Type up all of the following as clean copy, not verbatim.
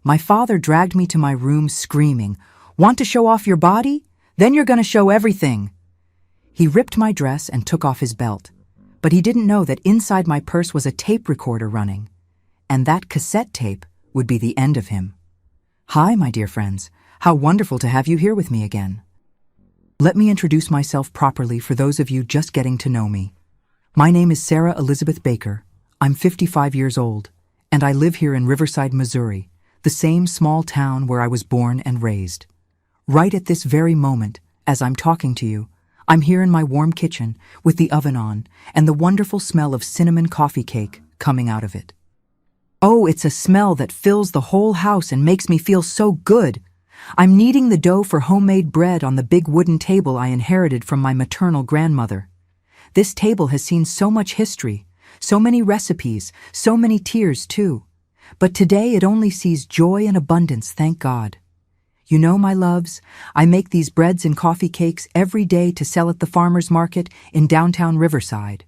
my father dragged me to my room screaming, "Want to show off your body? Then you're gonna show everything." He ripped my dress and took off his belt, but he didn't know that inside my purse was a tape recorder running, and that cassette tape would be the end of him. Hi, my dear friends. How wonderful to have you here with me again. Let me introduce myself properly for those of you just getting to know me. My name is Sarah Elizabeth Baker. I'm 55 years old, and I live here in Riverside, Missouri, the same small town where I was born and raised. Right at this very moment, as I'm talking to you, I'm here in my warm kitchen with the oven on and the wonderful smell of cinnamon coffee cake coming out of it. Oh, it's a smell that fills the whole house and makes me feel so good. I'm kneading the dough for homemade bread on the big wooden table I inherited from my maternal grandmother. This table has seen so much history, so many recipes, so many tears too. But today it only sees joy and abundance, thank God. You know, my loves, I make these breads and coffee cakes every day to sell at the farmer's market in downtown Riverside.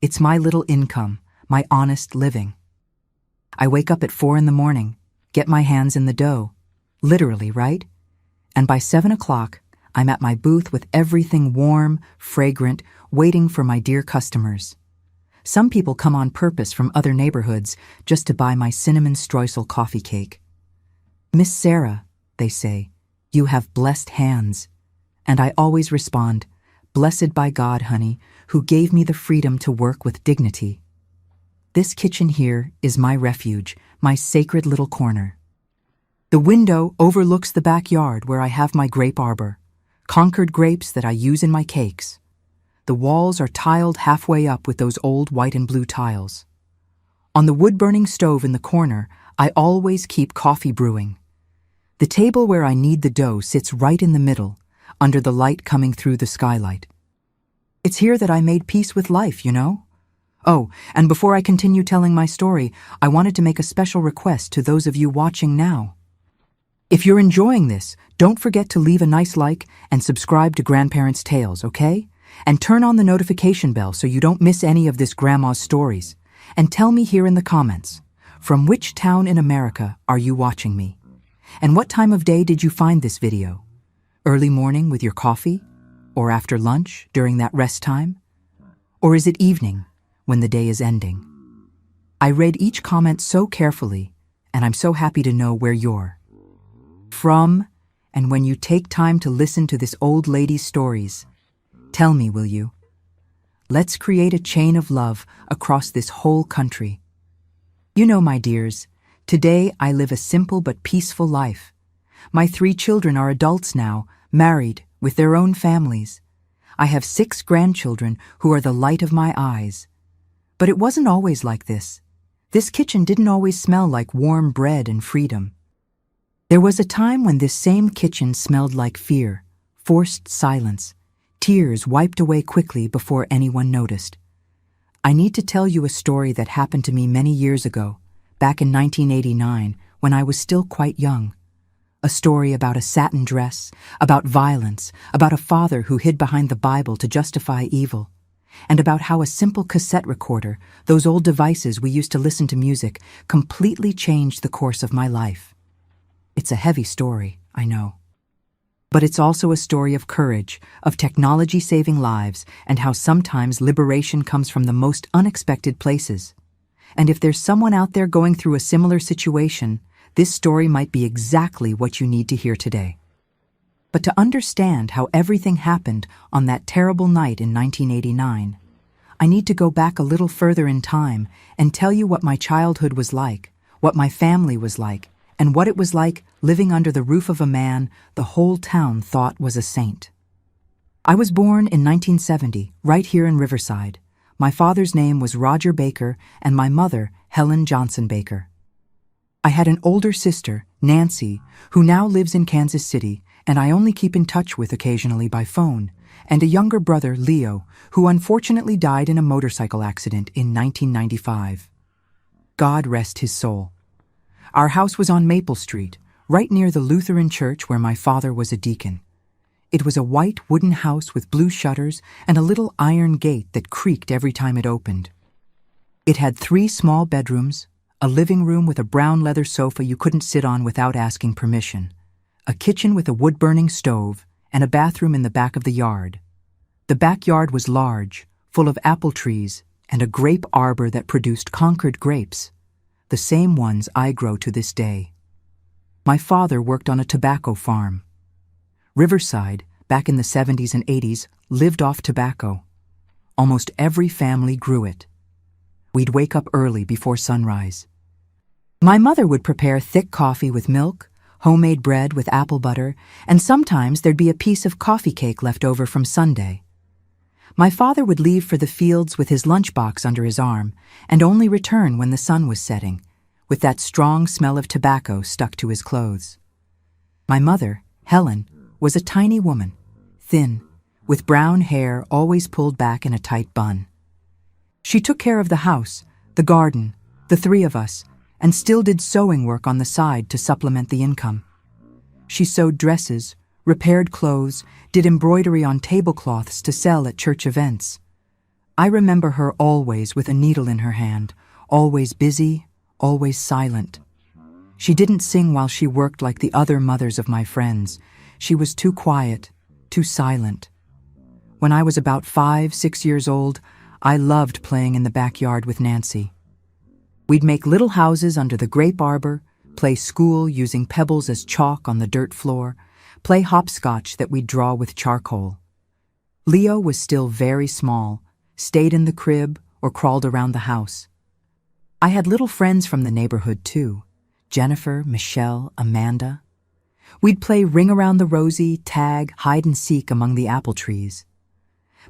It's my little income, my honest living. I wake up at 4 in the morning, get my hands in the dough. Literally, right? And by 7 o'clock, I'm at my booth with everything warm, fragrant, waiting for my dear customers. Some people come on purpose from other neighborhoods just to buy my cinnamon streusel coffee cake. "Miss Sarah," they say, "you have blessed hands." And I always respond, "Blessed by God, honey, who gave me the freedom to work with dignity." This kitchen here is my refuge, my sacred little corner. The window overlooks the backyard where I have my grape arbor, Concord grapes that I use in my cakes. The walls are tiled halfway up with those old white and blue tiles. On the wood-burning stove in the corner, I always keep coffee brewing. The table where I knead the dough sits right in the middle, under the light coming through the skylight. It's here that I made peace with life, you know? Oh, and before I continue telling my story, I wanted to make a special request to those of you watching now. If you're enjoying this, don't forget to leave a nice like and subscribe to Grandparents' Tales, okay? And turn on the notification bell so you don't miss any of this grandma's stories. And tell me here in the comments, from which town in America are you watching me? And what time of day did you find this video? Early morning with your coffee? Or after lunch during that rest time? Or is it evening when the day is ending? I read each comment so carefully, and I'm so happy to know where you're from, and when you take time to listen to this old lady's stories. Tell me, will you? Let's create a chain of love across this whole country. You know, my dears, today I live a simple but peaceful life. My 3 children are adults now, married, with their own families. I have 6 grandchildren who are the light of my eyes. But it wasn't always like this. This kitchen didn't always smell like warm bread and freedom. There was a time when this same kitchen smelled like fear, forced silence, tears wiped away quickly before anyone noticed. I need to tell you a story that happened to me many years ago, back in 1989, when I was still quite young. A story about a satin dress, about violence, about a father who hid behind the Bible to justify evil, and about how a simple cassette recorder, those old devices we used to listen to music, completely changed the course of my life. It's a heavy story, I know. But it's also a story of courage, of technology saving lives, and how sometimes liberation comes from the most unexpected places. And if there's someone out there going through a similar situation, this story might be exactly what you need to hear today. But to understand how everything happened on that terrible night in 1989, I need to go back a little further in time and tell you what my childhood was like, what my family was like, and what it was like living under the roof of a man the whole town thought was a saint. I was born in 1970, right here in Riverside. My father's name was Roger Baker and my mother, Helen Johnson Baker. I had an older sister, Nancy, who now lives in Kansas City, and I only keep in touch with occasionally by phone, and a younger brother, Leo, who unfortunately died in a motorcycle accident in 1995. God rest his soul. Our house was on Maple Street, right near the Lutheran church where my father was a deacon. It was a white wooden house with blue shutters and a little iron gate that creaked every time it opened. It had 3 small bedrooms, A living room with a brown leather sofa you couldn't sit on without asking permission. A kitchen with a wood-burning stove, and a bathroom in the back of the yard. The backyard was large, full of apple trees, and a grape arbor that produced Concord grapes, the same ones I grow to this day. My father worked on a tobacco farm. Riverside, back in the 70s and 80s, lived off tobacco. Almost every family grew it. We'd wake up early before sunrise. My mother would prepare thick coffee with milk, homemade bread with apple butter, and sometimes there'd be a piece of coffee cake left over from Sunday. My father would leave for the fields with his lunchbox under his arm and only return when the sun was setting, with that strong smell of tobacco stuck to his clothes. My mother, Helen, was a tiny woman, thin, with brown hair always pulled back in a tight bun. She took care of the house, the garden, the three of us, and still did sewing work on the side to supplement the income. She sewed dresses, repaired clothes, did embroidery on tablecloths to sell at church events. I remember her always with a needle in her hand, always busy, always silent. She didn't sing while she worked like the other mothers of my friends. She was too quiet, too silent. When I was about 5, 6 years old, I loved playing in the backyard with Nancy. We'd make little houses under the grape arbor, play school using pebbles as chalk on the dirt floor, play hopscotch that we'd draw with charcoal. Leo was still very small, stayed in the crib or crawled around the house. I had little friends from the neighborhood too, Jennifer, Michelle, Amanda. We'd play ring around the rosy, tag, hide and seek among the apple trees.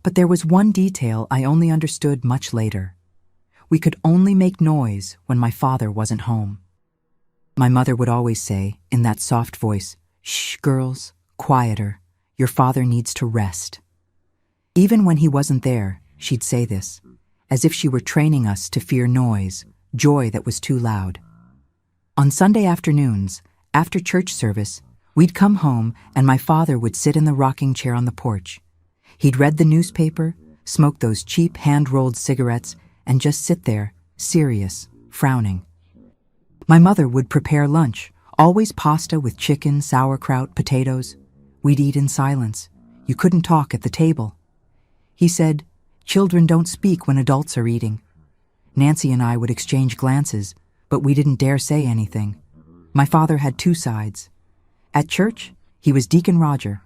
But there was one detail I only understood much later. We could only make noise when my father wasn't home. My mother would always say, in that soft voice, "Shh, girls, quieter. Your father needs to rest." Even when he wasn't there, she'd say this, as if she were training us to fear noise, joy that was too loud. On Sunday afternoons, after church service, we'd come home and my father would sit in the rocking chair on the porch. He'd read the newspaper, smoke those cheap hand-rolled cigarettes, and just sit there, serious, frowning. My mother would prepare lunch, always pasta with chicken, sauerkraut, potatoes. We'd eat in silence. You couldn't talk at the table. He said, "Children don't speak when adults are eating." Nancy and I would exchange glances, but we didn't dare say anything. My father had two sides. At church, he was Deacon Roger,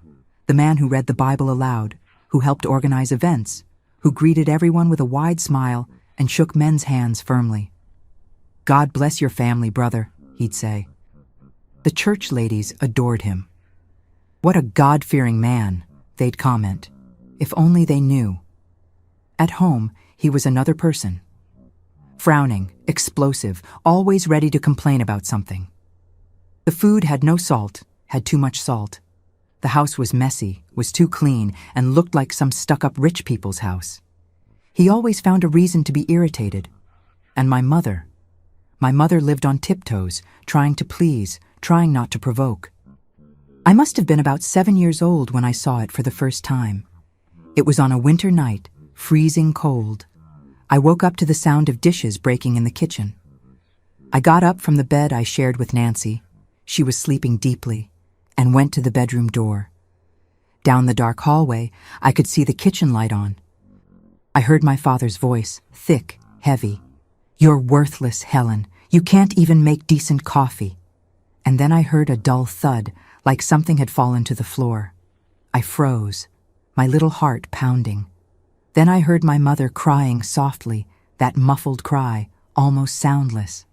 the man who read the Bible aloud, who helped organize events, who greeted everyone with a wide smile and shook men's hands firmly. "God bless your family, brother," he'd say. The church ladies adored him. "What a God-fearing man," they'd comment, if only they knew. At home, he was another person. Frowning, explosive, always ready to complain about something. The food had no salt, had too much salt. The house was messy, was too clean, and looked like some stuck-up rich people's house. He always found a reason to be irritated. And my mother lived on tiptoes, trying to please, trying not to provoke. I must have been about 7 years old when I saw it for the first time. It was on a winter night, freezing cold. I woke up to the sound of dishes breaking in the kitchen. I got up from the bed I shared with Nancy. She was sleeping deeply, and went to the bedroom door. Down the dark hallway, I could see the kitchen light on. I heard my father's voice, thick, heavy. "You're worthless, Helen. You can't even make decent coffee." And then I heard a dull thud, like something had fallen to the floor. I froze, my little heart pounding. Then I heard my mother crying softly, that muffled cry, almost soundless.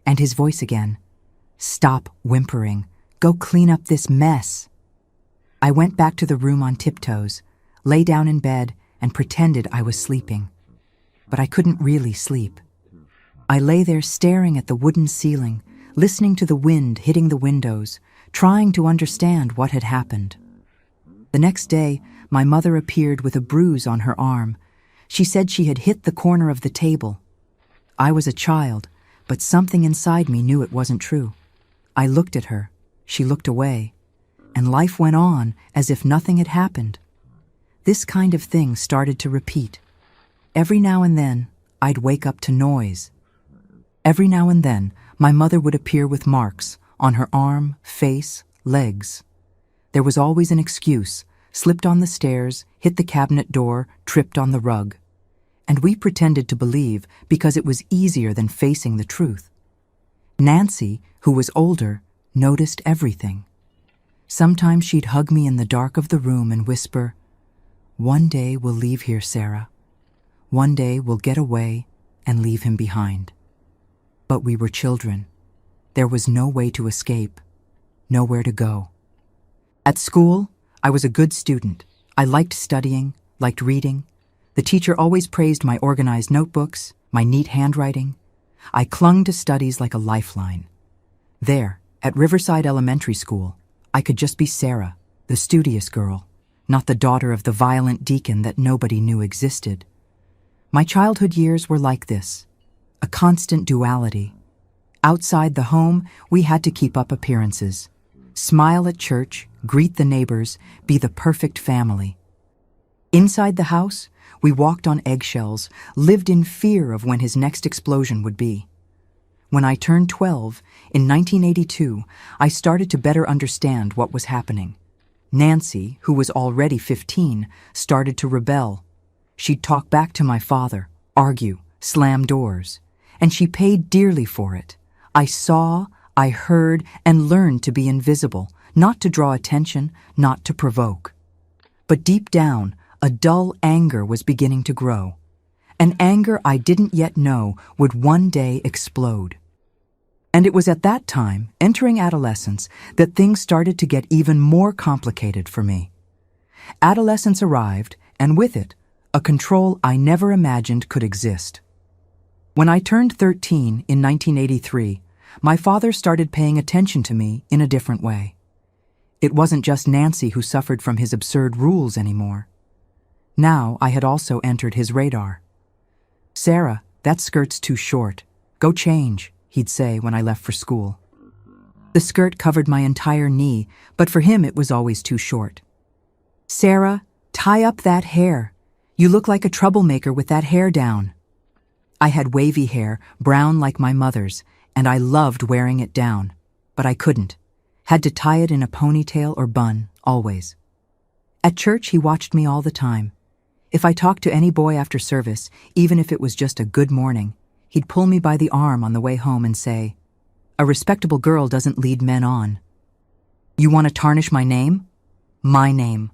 And his voice again. "Stop whimpering. Go clean up this mess." I went back to the room on tiptoes, lay down in bed, and pretended I was sleeping. But I couldn't really sleep. I lay there staring at the wooden ceiling, listening to the wind hitting the windows, trying to understand what had happened. The next day, my mother appeared with a bruise on her arm. She said she had hit the corner of the table. I was a child, but something inside me knew it wasn't true. I looked at her. She looked away, and life went on as if nothing had happened. This kind of thing started to repeat. Every now and then, I'd wake up to noise. Every now and then, my mother would appear with marks on her arm, face, legs. There was always an excuse: slipped on the stairs, hit the cabinet door, tripped on the rug. And we pretended to believe because it was easier than facing the truth. Nancy, who was older, noticed everything. Sometimes she'd hug me in the dark of the room and whisper, "One day we'll leave here, Sarah. One day we'll get away and leave him behind." But we were children. There was no way to escape, nowhere to go. At school, I was a good student. I liked studying, liked reading. The teacher always praised my organized notebooks, my neat handwriting. I clung to studies like a lifeline. There, at Riverside Elementary School, I could just be Sarah, the studious girl, not the daughter of the violent deacon that nobody knew existed. My childhood years were like this, a constant duality. Outside the home, we had to keep up appearances, smile at church, greet the neighbors, be the perfect family. Inside the house, we walked on eggshells, lived in fear of when his next explosion would be. When I turned 12, in 1982, I started to better understand what was happening. Nancy, who was already 15, started to rebel. She'd talk back to my father, argue, slam doors, and she paid dearly for it. I saw, I heard, and learned to be invisible, not to draw attention, not to provoke. But deep down, a dull anger was beginning to grow. An anger I didn't yet know would one day explode. And it was at that time, entering adolescence, that things started to get even more complicated for me. Adolescence arrived, and with it, a control I never imagined could exist. When I turned 13 in 1983, my father started paying attention to me in a different way. It wasn't just Nancy who suffered from his absurd rules anymore. Now I had also entered his radar. "Sarah, that skirt's too short. Go change," he'd say when I left for school. The skirt covered my entire knee, but for him it was always too short. "Sarah, tie up that hair. You look like a troublemaker with that hair down." I had wavy hair, brown like my mother's, and I loved wearing it down, but I couldn't. Had to tie it in a ponytail or bun, always. At church, he watched me all the time. If I talked to any boy after service, even if it was just a good morning, he'd pull me by the arm on the way home and say, "A respectable girl doesn't lead men on." "You want to tarnish my name?" My name.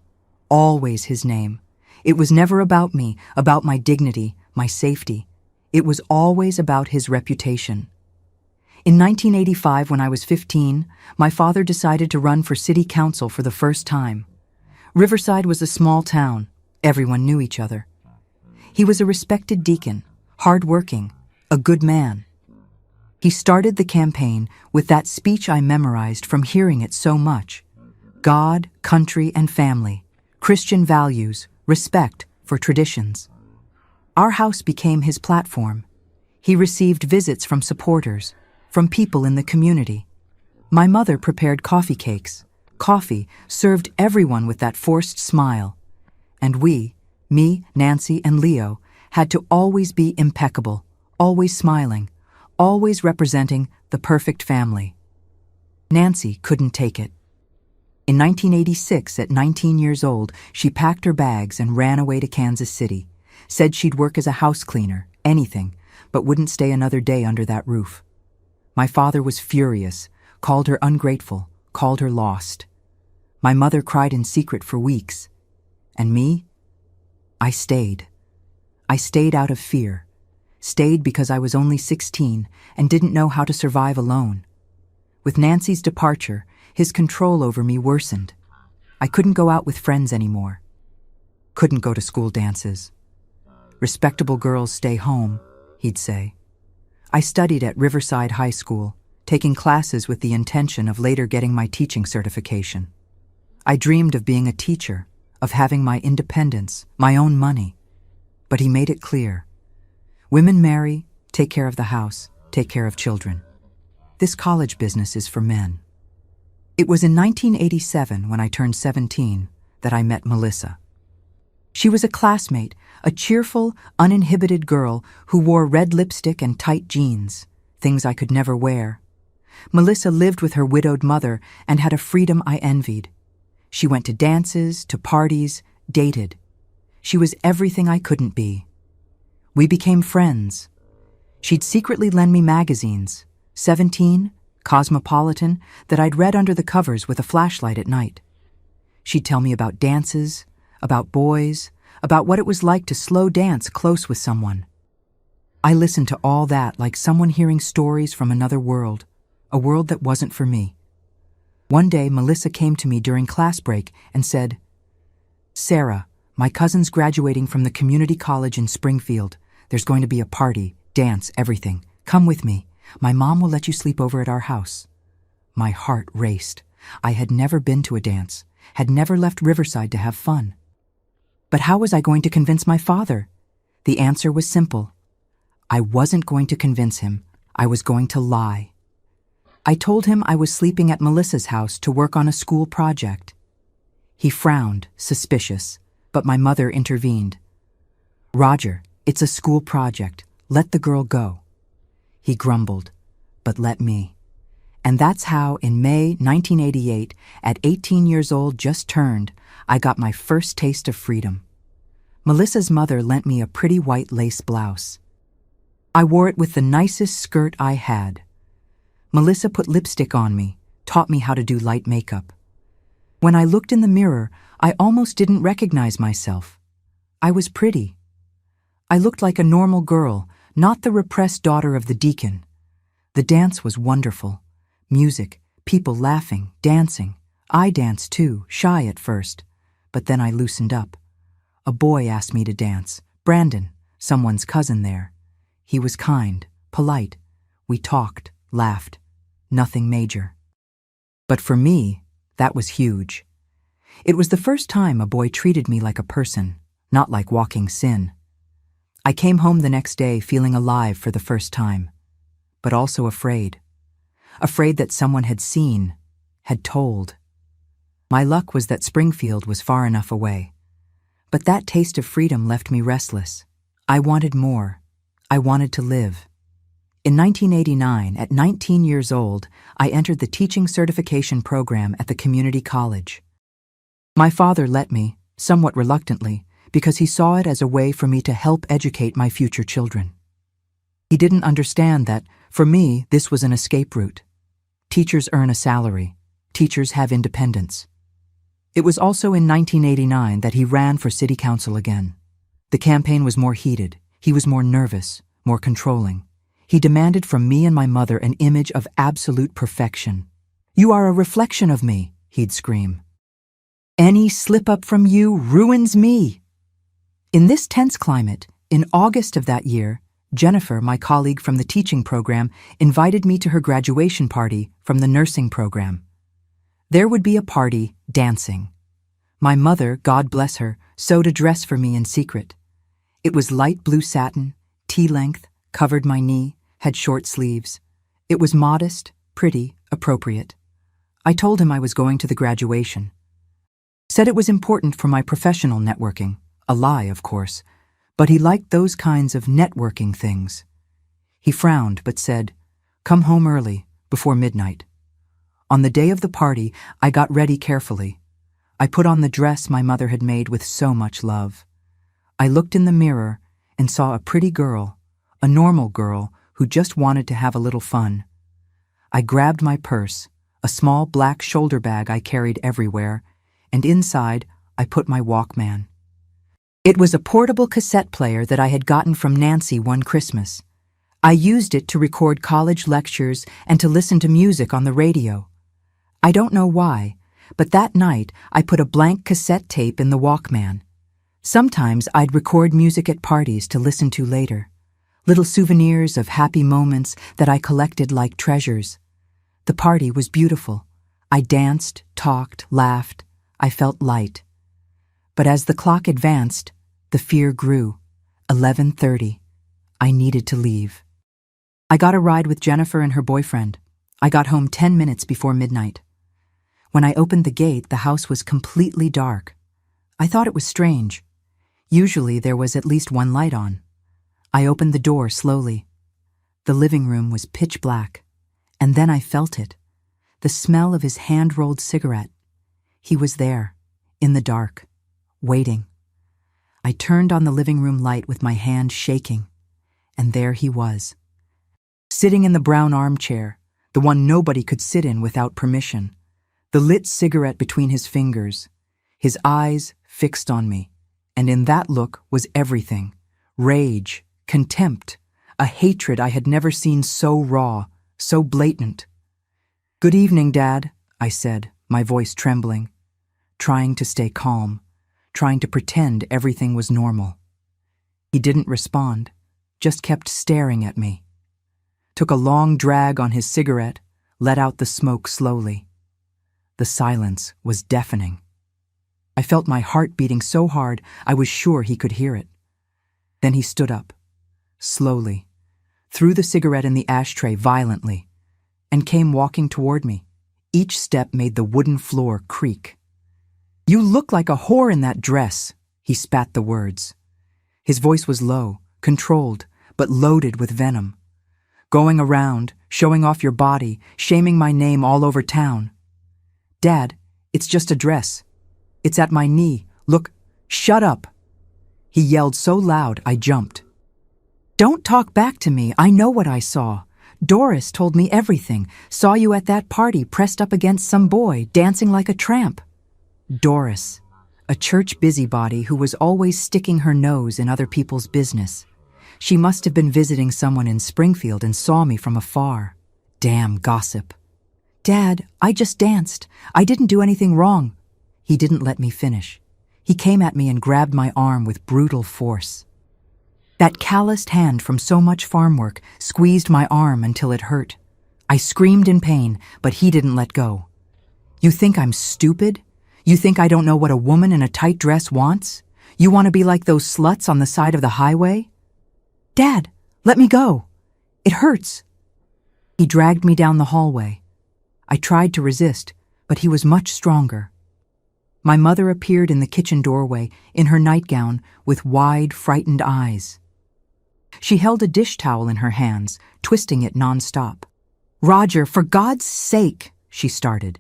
Always his name. It was never about me, about my dignity, my safety. It was always about his reputation. In 1985, when I was 15, my father decided to run for city council for the first time. Riverside was a small town. Everyone knew each other. He was a respected deacon, hard-working, a good man. He started the campaign with that speech I memorized from hearing it so much: God, country, and family, Christian values, respect for traditions. Our house became his platform. He received visits from supporters, from people in the community. My mother prepared coffee cakes. Coffee served everyone with that forced smile. And we, me, Nancy, and Leo, had to always be impeccable, always smiling, always representing the perfect family. Nancy couldn't take it. In 1986, at 19 years old, she packed her bags and ran away to Kansas City, said she'd work as a house cleaner, anything, but wouldn't stay another day under that roof. My father was furious, called her ungrateful, called her lost. My mother cried in secret for weeks. And me? I stayed. I stayed out of fear. Stayed because I was only 16 and didn't know how to survive alone. With Nancy's departure, his control over me worsened. I couldn't go out with friends anymore. Couldn't go to school dances. "Respectable girls stay home," he'd say. I studied at Riverside High School, taking classes with the intention of later getting my teaching certification. I dreamed of being a teacher, of having my independence, my own money. But he made it clear. Women marry, take care of the house, take care of children. This college business is for men. It was in 1987, when I turned 17, that I met Melissa. She was a classmate, a cheerful, uninhibited girl who wore red lipstick and tight jeans. things I could never wear. Melissa lived with her widowed mother and had a freedom I envied. She went to dances, to parties, dated. She was everything I couldn't be. We became friends. She'd secretly lend me magazines, 17, Cosmopolitan, that I'd read under the covers with a flashlight at night. She'd tell me about dances, about boys, about what it was like to slow dance close with someone. I listened to all that like someone hearing stories from another world, a world that wasn't for me. One day, Melissa came to me during class break and said, "Sarah, my cousin's graduating from the community college in Springfield. There's going to be a party, dance, everything. Come with me. My mom will let you sleep over at our house." My heart raced. I had never been to a dance, had never left Riverside to have fun. But how was I going to convince my father? The answer was simple. I wasn't going to convince him. I was going to lie. I told him I was sleeping at Melissa's house to work on a school project. He frowned, suspicious, but my mother intervened. "Roger, it's a school project. Let the girl go." He grumbled, but let me. And that's how, in May 1988, at 18 years old, just turned, I got my first taste of freedom. Melissa's mother lent me a pretty white lace blouse. I wore it with the nicest skirt I had. Melissa put lipstick on me, taught me how to do light makeup. When I looked in the mirror, I almost didn't recognize myself. I was pretty. I looked like a normal girl, not the repressed daughter of the deacon. The dance was wonderful. Music, people laughing, dancing. I danced too, shy at first, but then I loosened up. A boy asked me to dance, Brandon, someone's cousin there. He was kind, polite. We talked, laughed. Nothing major. But for me, that was huge. It was the first time a boy treated me like a person, not like walking sin. I came home the next day feeling alive for the first time, but also afraid. Afraid that someone had seen, had told. My luck was that Springfield was far enough away. But that taste of freedom left me restless. I wanted more. I wanted to live. In 1989, at 19 years old, I entered the teaching certification program at the community college. My father let me, somewhat reluctantly, because he saw it as a way for me to help educate my future children. He didn't understand that, for me, this was an escape route. Teachers earn a salary. Teachers have independence. It was also in 1989 that he ran for city council again. The campaign was more heated. He was more nervous, more controlling. He demanded from me and my mother an image of absolute perfection. "You are a reflection of me," he'd scream. "Any slip-up from you ruins me." In this tense climate, in August of that year, Jennifer, my colleague from the teaching program, invited me to her graduation party from the nursing program. There would be a party, dancing. My mother, God bless her, sewed a dress for me in secret. It was light blue satin, tea-length, covered my knee, had short sleeves. It was modest, pretty, appropriate. I told him I was going to the graduation. Said it was important for my professional networking. A lie, of course, but he liked those kinds of networking things. He frowned but said, "Come home early, before midnight." On the day of the party, I got ready carefully. I put on the dress my mother had made with so much love. I looked in the mirror and saw a pretty girl, a normal girl who just wanted to have a little fun. I grabbed my purse, a small black shoulder bag I carried everywhere, and inside I put my Walkman. It was a portable cassette player that I had gotten from Nancy one Christmas. I used it to record college lectures and to listen to music on the radio. I don't know why, but that night I put a blank cassette tape in the Walkman. Sometimes I'd record music at parties to listen to later, little souvenirs of happy moments that I collected like treasures. The party was beautiful. I danced, talked, laughed. I felt light. But as the clock advanced, the fear grew. 11:30. I needed to leave. I got a ride with Jennifer and her boyfriend. I got home 10 minutes before midnight. When I opened the gate, the house was completely dark. I thought it was strange. Usually there was at least one light on. I opened the door slowly. The living room was pitch black, and then I felt it, the smell of his hand-rolled cigarette. He was there, in the dark, waiting. I turned on the living room light with my hand shaking, and there he was, sitting in the brown armchair, the one nobody could sit in without permission, the lit cigarette between his fingers, his eyes fixed on me, and in that look was everything: rage, contempt, a hatred I had never seen so raw, so blatant. "Good evening, Dad," I said, my voice trembling, trying to stay calm, trying to pretend everything was normal. He didn't respond, just kept staring at me. Took a long drag on his cigarette, let out the smoke slowly. The silence was deafening. I felt my heart beating so hard I was sure he could hear it. Then he stood up, slowly, threw the cigarette in the ashtray violently, and came walking toward me. Each step made the wooden floor creak. "You look like a whore in that dress," he spat the words. His voice was low, controlled, but loaded with venom. "Going around, showing off your body, shaming my name all over town." "Dad, it's just a dress. It's at my knee. Look, shut up." He yelled so loud I jumped. "Don't talk back to me. I know what I saw. Doris told me everything. Saw you at that party pressed up against some boy, dancing like a tramp." Doris, a church busybody who was always sticking her nose in other people's business. She must have been visiting someone in Springfield and saw me from afar. Damn gossip. "Dad, I just danced. I didn't do anything wrong." He didn't let me finish. He came at me and grabbed my arm with brutal force. That calloused hand from so much farm work squeezed my arm until it hurt. I screamed in pain, but he didn't let go. "You think I'm stupid? You think I don't know what a woman in a tight dress wants? You want to be like those sluts on the side of the highway?" "Dad, let me go. It hurts." He dragged me down the hallway. I tried to resist, but he was much stronger. My mother appeared in the kitchen doorway in her nightgown with wide, frightened eyes. She held a dish towel in her hands, twisting it nonstop. "Roger, for God's sake," she started.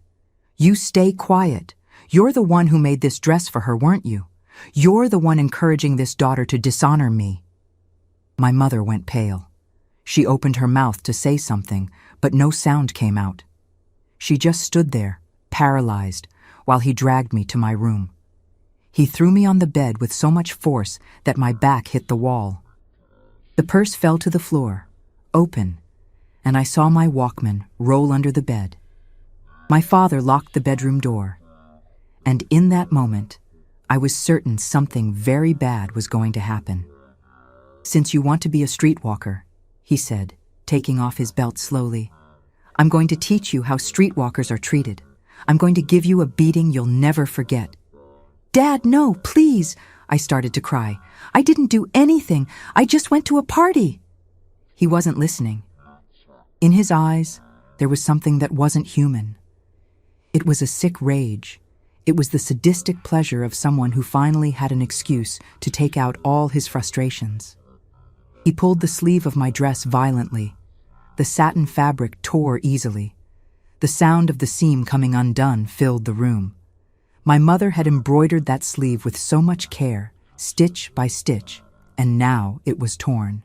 "You stay quiet. You're the one who made this dress for her, weren't you? You're the one encouraging this daughter to dishonor me." My mother went pale. She opened her mouth to say something, but no sound came out. She just stood there, paralyzed, while he dragged me to my room. He threw me on the bed with so much force that my back hit the wall. The purse fell to the floor, open, and I saw my Walkman roll under the bed. My father locked the bedroom door, and in that moment, I was certain something very bad was going to happen. "Since you want to be a streetwalker," he said, taking off his belt slowly, "I'm going to teach you how streetwalkers are treated. I'm going to give you a beating you'll never forget." "Dad, no, please," I started to cry. "I didn't do anything. I just went to a party." He wasn't listening. In his eyes, there was something that wasn't human. It was a sick rage. It was the sadistic pleasure of someone who finally had an excuse to take out all his frustrations. He pulled the sleeve of my dress violently. The satin fabric tore easily. The sound of the seam coming undone filled the room. My mother had embroidered that sleeve with so much care, stitch by stitch, and now it was torn.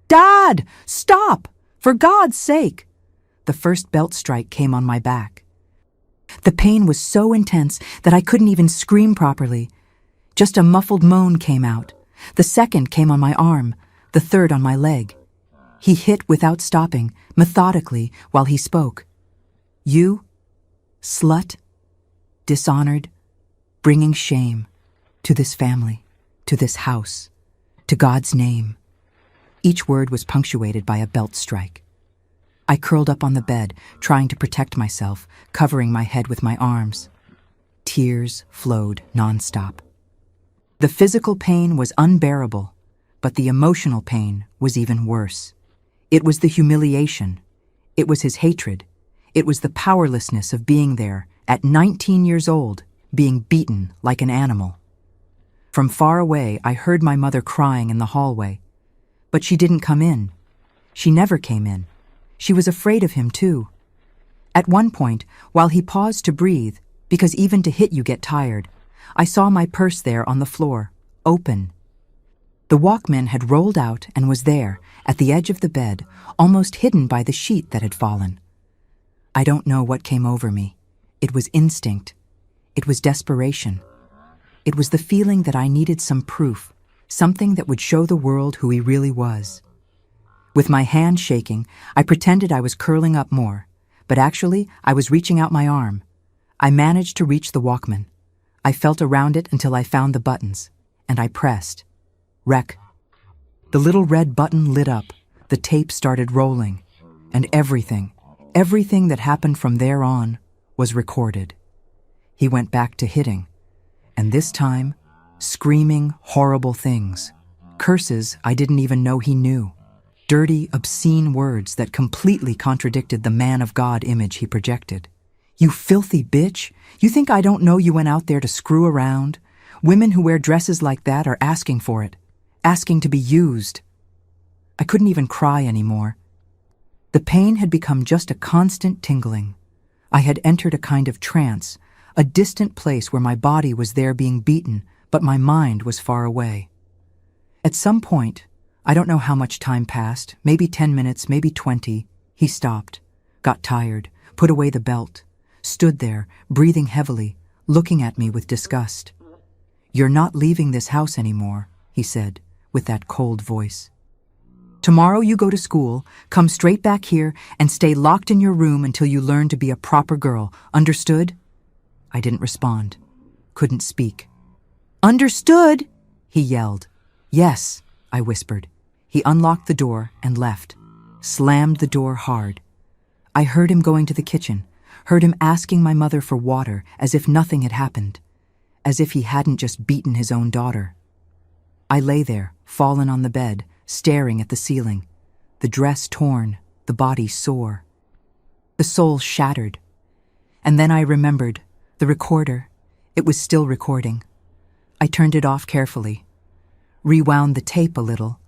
"Dad, stop! For God's sake!" The first belt strike came on my back. The pain was so intense that I couldn't even scream properly. Just a muffled moan came out. The second came on my arm, the third on my leg. He hit without stopping, methodically, while he spoke. "You, slut, dishonored, bringing shame to this family, to this house, to God's name." Each word was punctuated by a belt strike. I curled up on the bed, trying to protect myself, covering my head with my arms. Tears flowed nonstop. The physical pain was unbearable, but the emotional pain was even worse. It was the humiliation. It was his hatred. It was the powerlessness of being there, at 19 years old, being beaten like an animal. From far away, I heard my mother crying in the hallway, but she didn't come in. She never came in. She was afraid of him, too. At one point, while he paused to breathe, because even to hit you get tired, I saw my purse there on the floor, open. The Walkman had rolled out and was there, at the edge of the bed, almost hidden by the sheet that had fallen. I don't know what came over me. It was instinct. It was desperation. It was the feeling that I needed some proof, something that would show the world who he really was. With my hand shaking, I pretended I was curling up more, but actually I was reaching out my arm. I managed to reach the Walkman. I felt around it until I found the buttons, and I pressed. Rec. The little red button lit up, the tape started rolling, and everything that happened from there on was recorded. He went back to hitting, and this time, screaming horrible things, curses I didn't even know he knew, dirty, obscene words that completely contradicted the man of God image he projected. You filthy bitch! You think I don't know you went out there to screw around? Women who wear dresses like that are asking for it, asking to be used. I couldn't even cry anymore. The pain had become just a constant tingling. I had entered a kind of trance, a distant place where my body was there being beaten, but my mind was far away. At some point, I don't know how much time passed, maybe 10 minutes, maybe 20, he stopped, got tired, put away the belt, stood there, breathing heavily, looking at me with disgust. "You're not leaving this house anymore," he said, with that cold voice. "Tomorrow you go to school, come straight back here, and stay locked in your room until you learn to be a proper girl. Understood?" I didn't respond, couldn't speak. "Understood!" he yelled. "Yes," I whispered. He unlocked the door and left, slammed the door hard. I heard him going to the kitchen, heard him asking my mother for water as if nothing had happened, as if he hadn't just beaten his own daughter. I lay there, fallen on the bed, staring at the ceiling, the dress torn, the body sore, the soul shattered. And then I remembered, the recorder, it was still recording. I turned it off carefully, rewound the tape a little,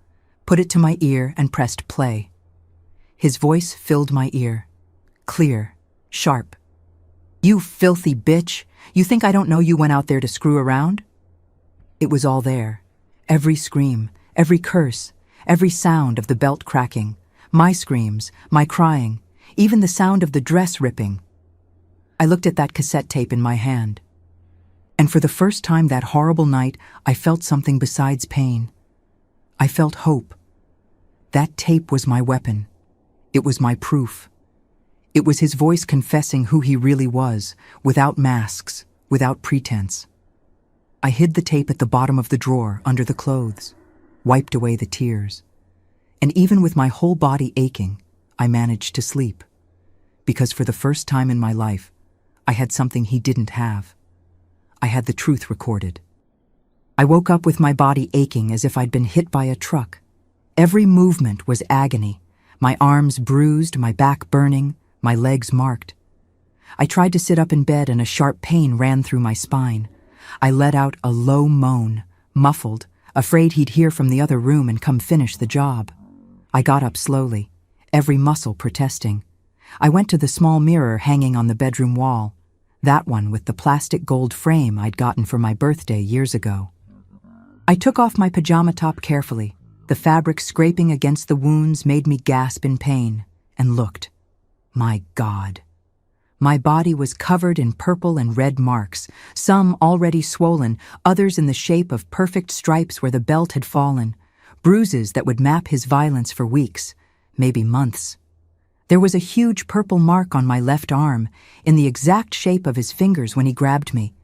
put it to my ear and pressed play. His voice filled my ear, clear, sharp. "You filthy bitch! You think I don't know you went out there to screw around?" It was all there. Every scream, every curse, every sound of the belt cracking, my screams, my crying, even the sound of the dress ripping. I looked at that cassette tape in my hand. And for the first time that horrible night, I felt something besides pain. I felt hope. That tape was my weapon. It was my proof. It was his voice confessing who he really was, without masks, without pretense. I hid the tape at the bottom of the drawer, under the clothes, wiped away the tears. And even with my whole body aching, I managed to sleep. Because for the first time in my life, I had something he didn't have. I had the truth recorded. I woke up with my body aching as if I'd been hit by a truck. Every movement was agony, my arms bruised, my back burning, my legs marked. I tried to sit up in bed and a sharp pain ran through my spine. I let out a low moan, muffled, afraid he'd hear from the other room and come finish the job. I got up slowly, every muscle protesting. I went to the small mirror hanging on the bedroom wall, that one with the plastic gold frame I'd gotten for my birthday years ago. I took off my pajama top carefully. The fabric scraping against the wounds made me gasp in pain, and looked. My God. My body was covered in purple and red marks, some already swollen, others in the shape of perfect stripes where the belt had fallen, bruises that would map his violence for weeks, maybe months. There was a huge purple mark on my left arm, in the exact shape of his fingers when he grabbed me.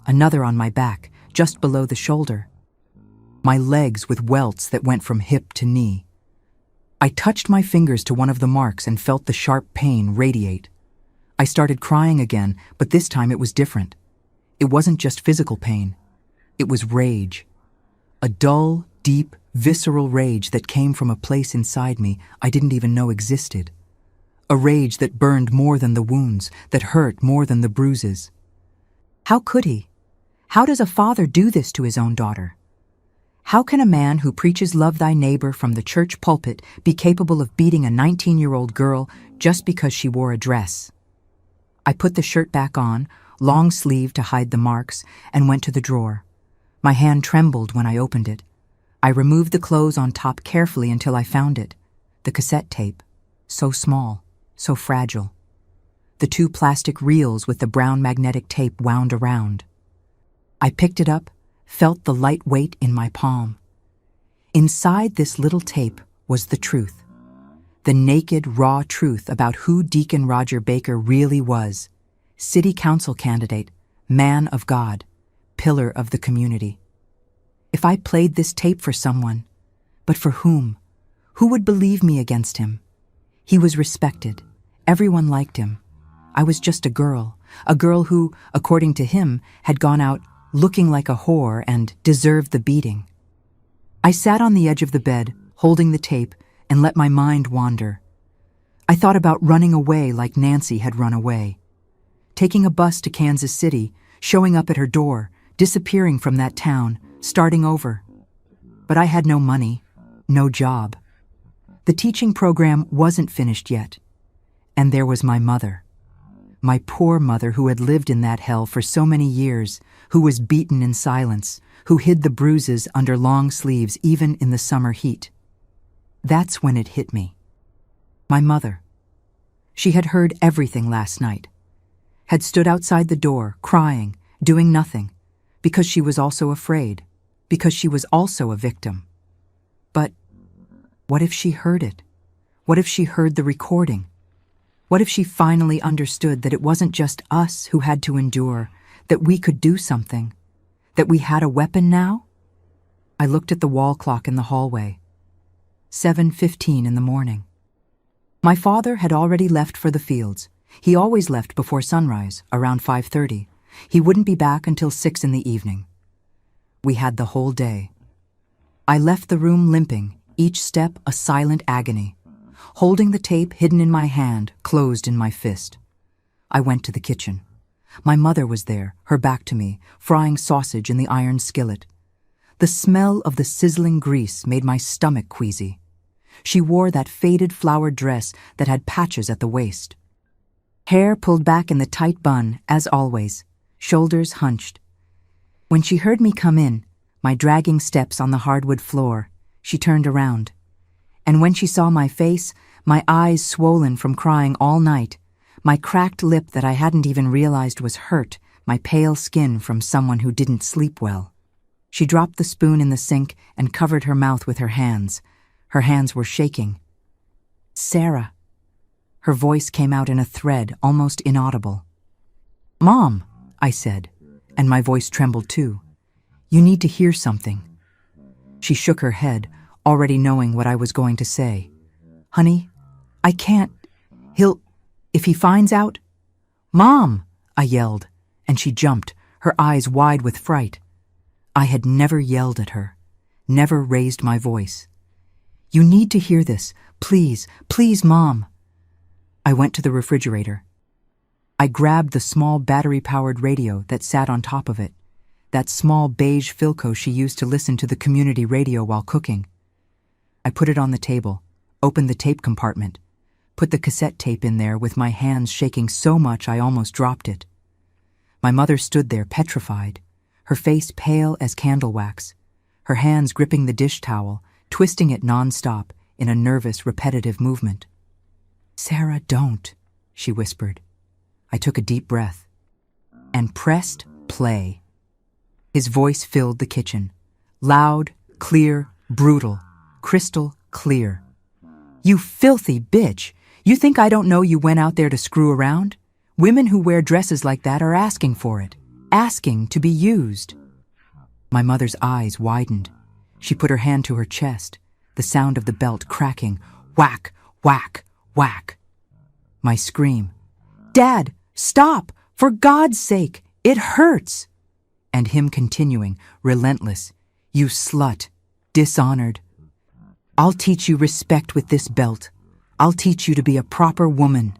Another on my back, just below the shoulder. My legs with welts that went from hip to knee. I touched my fingers to one of the marks and felt the sharp pain radiate. I started crying again, but this time it was different. It wasn't just physical pain. It was rage. A dull, deep, visceral rage that came from a place inside me I didn't even know existed. A rage that burned more than the wounds, that hurt more than the bruises. How could he? How does a father do this to his own daughter? How can a man who preaches love thy neighbor from the church pulpit be capable of beating a 19-year-old girl just because she wore a dress? I put the shirt back on, long sleeved to hide the marks, and went to the drawer. My hand trembled when I opened it. I removed the clothes on top carefully until I found it. The cassette tape. So small, so fragile. The 2 plastic reels with the brown magnetic tape wound around. I picked it up, felt the light weight in my palm. Inside this little tape was the truth. The naked, raw truth about who Deacon Roger Baker really was. City council candidate, man of God, pillar of the community. If I played this tape for someone, but for whom? Who would believe me against him? He was respected. Everyone liked him. I was just a girl who, according to him, had gone out looking like a whore and deserved the beating. I sat on the edge of the bed, holding the tape, and let my mind wander. I thought about running away like Nancy had run away. Taking a bus to Kansas City, showing up at her door, disappearing from that town, starting over. But I had no money, no job. The teaching program wasn't finished yet. And there was my mother. My poor mother who had lived in that hell for so many years, who was beaten in silence, who hid the bruises under long sleeves even in the summer heat. That's when it hit me. My mother. She had heard everything last night. Had stood outside the door, crying, doing nothing, because she was also afraid, because she was also a victim. But what if she heard it? What if she heard the recording? What if she finally understood that it wasn't just us who had to endure, that we could do something, that we had a weapon now? I looked at the wall clock in the hallway. 7:15 in the morning. My father had already left for the fields. He always left before sunrise, around 5:30. He wouldn't be back until 6 in the evening. We had the whole day. I left the room limping, each step a silent agony, holding the tape hidden in my hand, closed in my fist. I went to the kitchen. My mother was there, her back to me, frying sausage in the iron skillet. The smell of the sizzling grease made my stomach queasy. She wore that faded flowered dress that had patches at the waist. Hair pulled back in the tight bun, as always, shoulders hunched. When she heard me come in, my dragging steps on the hardwood floor, she turned around. And when she saw my face, my eyes swollen from crying all night, my cracked lip that I hadn't even realized was hurt, my pale skin from someone who didn't sleep well. She dropped the spoon in the sink and covered her mouth with her hands. Her hands were shaking. "Sarah." Her voice came out in a thread, almost inaudible. "Mom," I said, and my voice trembled too. "You need to hear something." She shook her head, already knowing what I was going to say. "Honey, I can't. If he finds out." "Mom!" I yelled, and she jumped, her eyes wide with fright. I had never yelled at her, never raised my voice. "You need to hear this. Please, please, Mom." I went to the refrigerator. I grabbed the small battery-powered radio that sat on top of it, that small beige Philco she used to listen to the community radio while cooking. I put it on the table, opened the tape compartment, put the cassette tape in there with my hands shaking so much I almost dropped it. My mother stood there petrified, her face pale as candle wax, her hands gripping the dish towel, twisting it non-stop in a nervous, repetitive movement. "Sarah, don't," she whispered. I took a deep breath and pressed play. His voice filled the kitchen, loud, clear, brutal, crystal clear. "You filthy bitch! You think I don't know you went out there to screw around? Women who wear dresses like that are asking for it, asking to be used." My mother's eyes widened. She put her hand to her chest, the sound of the belt cracking, whack, whack, whack. My scream, "Dad, stop! For God's sake, it hurts!" And him continuing, relentless, "You slut, dishonored. I'll teach you respect with this belt. I'll teach you to be a proper woman."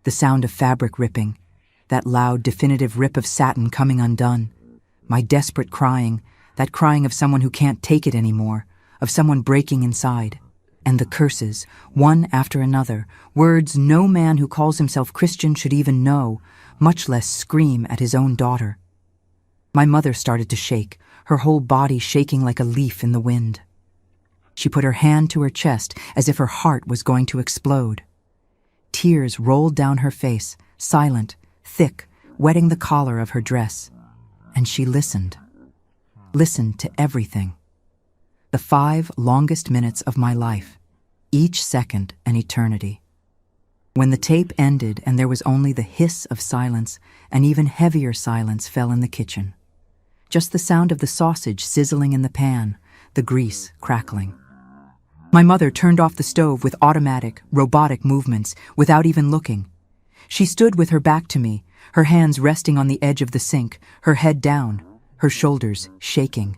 The sound of fabric ripping, that loud, definitive rip of satin coming undone, my desperate crying, that crying of someone who can't take it anymore, of someone breaking inside. And the curses, one after another, words no man who calls himself Christian should even know, much less scream at his own daughter. My mother started to shake, her whole body shaking like a leaf in the wind. She put her hand to her chest as if her heart was going to explode. Tears rolled down her face, silent, thick, wetting the collar of her dress. And she listened to everything. The 5 longest minutes of my life, each second an eternity. When the tape ended and there was only the hiss of silence, an even heavier silence fell in the kitchen. Just the sound of the sausage sizzling in the pan, the grease crackling. My mother turned off the stove with automatic, robotic movements, without even looking. She stood with her back to me, her hands resting on the edge of the sink, her head down, her shoulders shaking.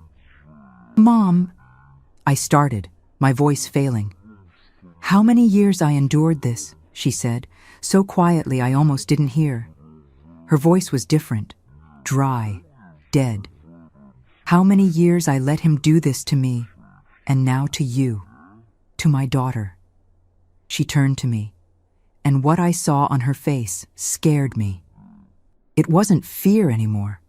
"Mom," I started, my voice failing. "How many years I endured this," she said, so quietly I almost didn't hear. Her voice was different, dry, dead. "How many years I let him do this to me, and now to you, to my daughter." She turned to me, and what I saw on her face scared me. It wasn't fear anymore.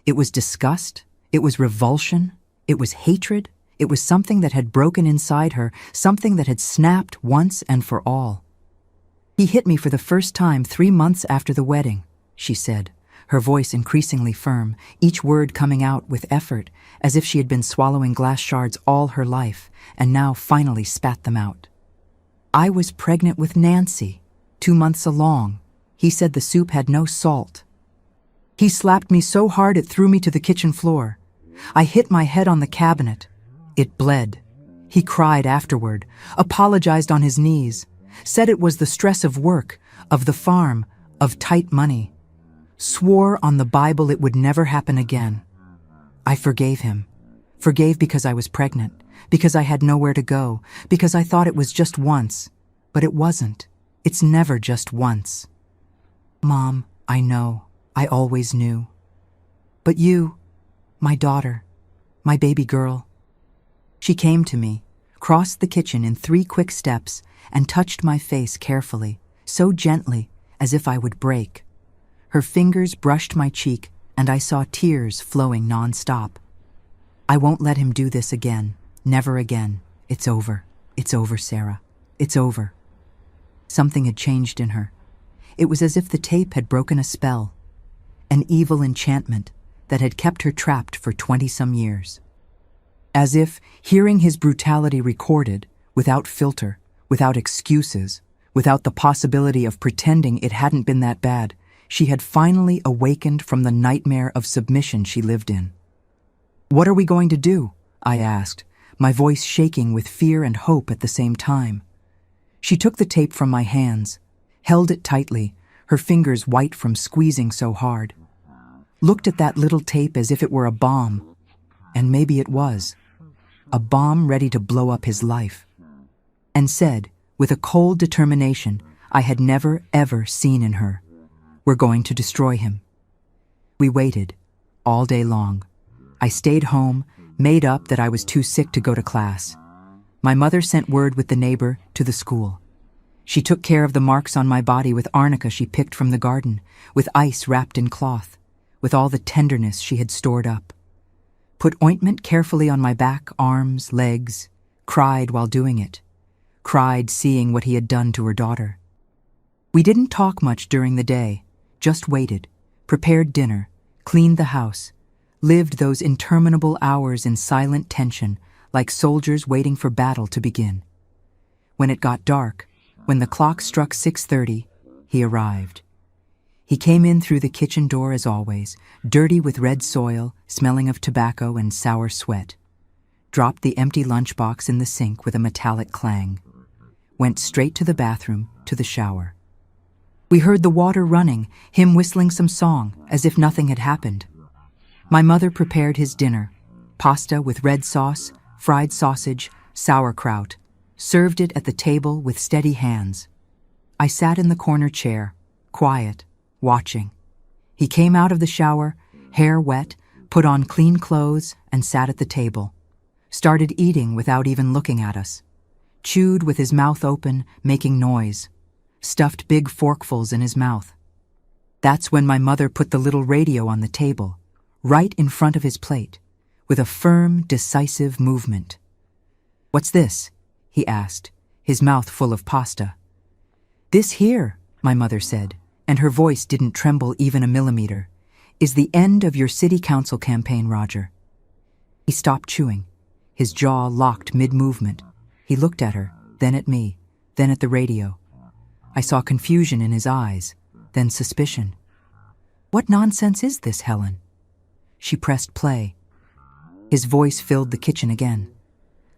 It was disgust, it was revulsion, it was hatred, it was something that had broken inside her, something that had snapped once and for all. "He hit me for the first time 3 months after the wedding," she said, her voice increasingly firm, each word coming out with effort, as if she had been swallowing glass shards all her life, and now finally spat them out. "I was pregnant with Nancy, 2 months along. He said the soup had no salt. He slapped me so hard it threw me to the kitchen floor. I hit my head on the cabinet. It bled. He cried afterward, apologized on his knees, said it was the stress of work, of the farm, of tight money. Swore on the Bible it would never happen again. I forgave him. Forgave because I was pregnant, because I had nowhere to go, because I thought it was just once. But it wasn't. It's never just once. Mom, I know. I always knew. But you, my daughter, my baby girl." She came to me, crossed the kitchen in 3 quick steps, and touched my face carefully, so gently as if I would break. Her fingers brushed my cheek, and I saw tears flowing non-stop. "I won't let him do this again. Never again. It's over. It's over, Sarah. It's over." Something had changed in her. It was as if the tape had broken a spell, an evil enchantment that had kept her trapped for 20-some years. As if, hearing his brutality recorded, without filter, without excuses, without the possibility of pretending it hadn't been that bad, she had finally awakened from the nightmare of submission she lived in. "What are we going to do?" I asked, my voice shaking with fear and hope at the same time. She took the tape from my hands, held it tightly, her fingers white from squeezing so hard. Looked at that little tape as if it were a bomb, and maybe it was, a bomb ready to blow up his life, and said, with a cold determination I had never ever seen in her, "We're going to destroy him." We waited, all day long. I stayed home, made up that I was too sick to go to class. My mother sent word with the neighbor to the school. She took care of the marks on my body with arnica she picked from the garden, with ice wrapped in cloth, with all the tenderness she had stored up. Put ointment carefully on my back, arms, legs, cried while doing it. Cried seeing what he had done to her daughter. We didn't talk much during the day, just waited, prepared dinner, cleaned the house, lived those interminable hours in silent tension, like soldiers waiting for battle to begin. When it got dark, when the clock struck 6:30, he arrived. He came in through the kitchen door as always, dirty with red soil, smelling of tobacco and sour sweat. Dropped the empty lunchbox in the sink with a metallic clang. Went straight to the bathroom, to the shower. We heard the water running, him whistling some song, as if nothing had happened. My mother prepared his dinner, pasta with red sauce, fried sausage, sauerkraut, served it at the table with steady hands. I sat in the corner chair, quiet, watching. He came out of the shower, hair wet, put on clean clothes, and sat at the table. Started eating without even looking at us. Chewed with his mouth open, making noise. Stuffed big forkfuls in his mouth. That's when my mother put the little radio on the table, right in front of his plate, with a firm, decisive movement. "What's this?" he asked, his mouth full of pasta. "This here," my mother said, and her voice didn't tremble even a millimeter, "is the end of your city council campaign, Roger." He stopped chewing, his jaw locked mid-movement. He looked at her, then at me, then at the radio. I saw confusion in his eyes, then suspicion. "What nonsense is this, Helen?" She pressed play. His voice filled the kitchen again.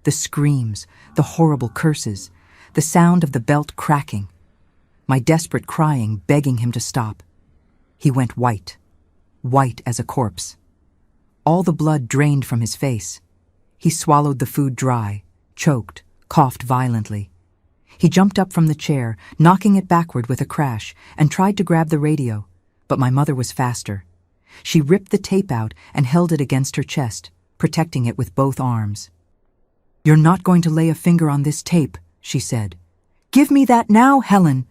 The screams, the horrible curses, the sound of the belt cracking. My desperate crying begging him to stop. He went white, white as a corpse. All the blood drained from his face. He swallowed the food dry, choked, coughed violently. He jumped up from the chair, knocking it backward with a crash, and tried to grab the radio, but my mother was faster. She ripped the tape out and held it against her chest, protecting it with both arms. "You're not going to lay a finger on this tape," she said. "Give me that now, Helen!"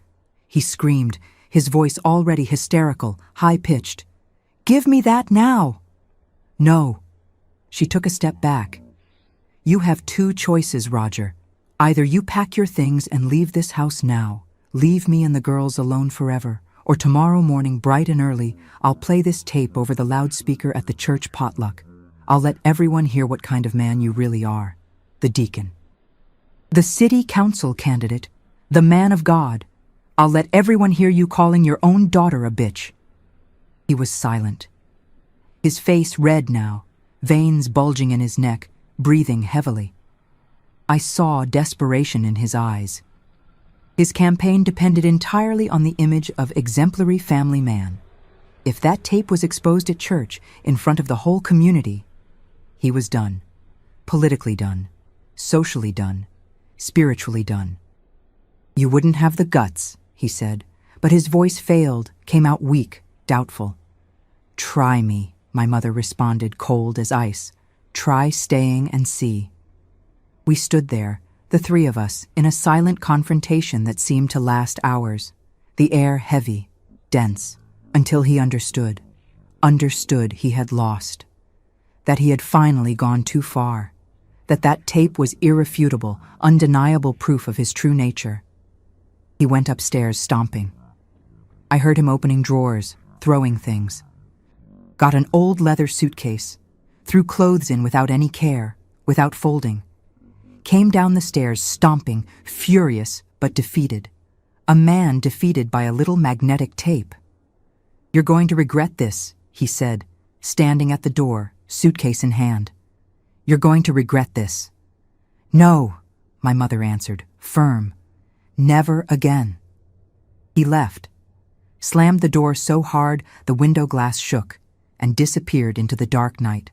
He screamed, his voice already hysterical, high-pitched. "Give me that now!" "No." She took a step back. "You have two choices, Roger. Either you pack your things and leave this house now, leave me and the girls alone forever, or tomorrow morning bright and early, I'll play this tape over the loudspeaker at the church potluck. I'll let everyone hear what kind of man you really are. The deacon. The city council candidate. The man of God. I'll let everyone hear you calling your own daughter a bitch." He was silent. His face red now, veins bulging in his neck, breathing heavily. I saw desperation in his eyes. His campaign depended entirely on the image of exemplary family man. If that tape was exposed at church, in front of the whole community, he was done. Politically done. Socially done. Spiritually done. "You wouldn't have the guts," he said, but his voice failed, came out weak, doubtful. "Try me," my mother responded, cold as ice. "Try staying and see." We stood there, the three of us, in a silent confrontation that seemed to last hours, the air heavy, dense, until he understood he had lost, that he had finally gone too far, that tape was irrefutable, undeniable proof of his true nature. He went upstairs stomping. I heard him opening drawers, throwing things. Got an old leather suitcase, threw clothes in without any care, without folding. Came down the stairs stomping, furious but defeated. A man defeated by a little magnetic tape. "You're going to regret this," he said, standing at the door, suitcase in hand. "You're going to regret this." "No," my mother answered, firm. "Never again." He left, slammed the door so hard the window glass shook, and disappeared into the dark night.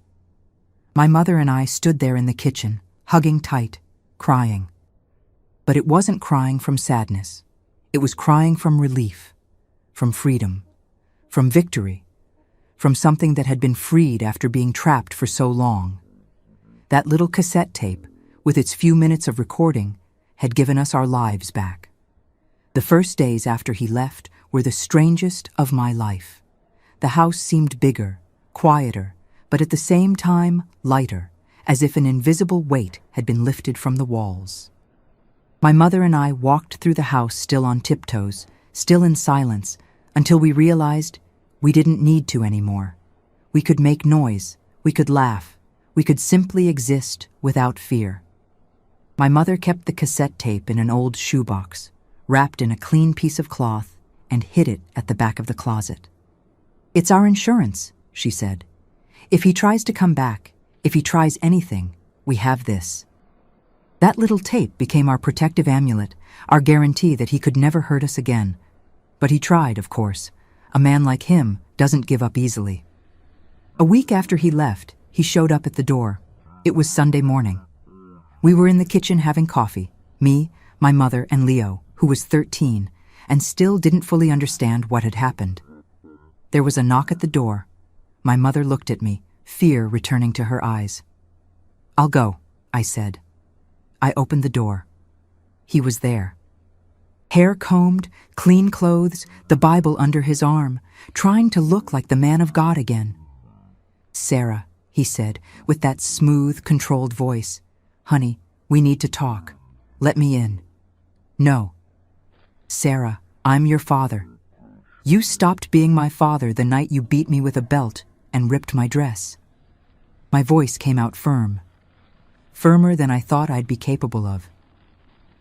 My mother and I stood there in the kitchen, hugging tight, crying. But it wasn't crying from sadness. It was crying from relief, from freedom, from victory, from something that had been freed after being trapped for so long. That little cassette tape, with its few minutes of recording, had given us our lives back. The first days after he left were the strangest of my life. The house seemed bigger, quieter, but at the same time lighter, as if an invisible weight had been lifted from the walls. My mother and I walked through the house still on tiptoes, still in silence, until we realized we didn't need to anymore. We could make noise, we could laugh, we could simply exist without fear. My mother kept the cassette tape in an old shoebox, wrapped in a clean piece of cloth, and hid it at the back of the closet. "It's our insurance," she said. "If he tries to come back, if he tries anything, we have this." That little tape became our protective amulet, our guarantee that he could never hurt us again. But he tried, of course. A man like him doesn't give up easily. A week after he left, he showed up at the door. It was Sunday morning. We were in the kitchen having coffee, me, my mother, and Leo, who was 13, and still didn't fully understand what had happened. There was a knock at the door. My mother looked at me, fear returning to her eyes. "I'll go," I said. I opened the door. He was there. Hair combed, clean clothes, the Bible under his arm, trying to look like the man of God again. "Sarah," he said, with that smooth, controlled voice. "Honey, we need to talk. Let me in." "No." "Sarah, I'm your father. You stopped being my father the night you beat me with a belt and ripped my dress." My voice came out firm. Firmer than I thought I'd be capable of.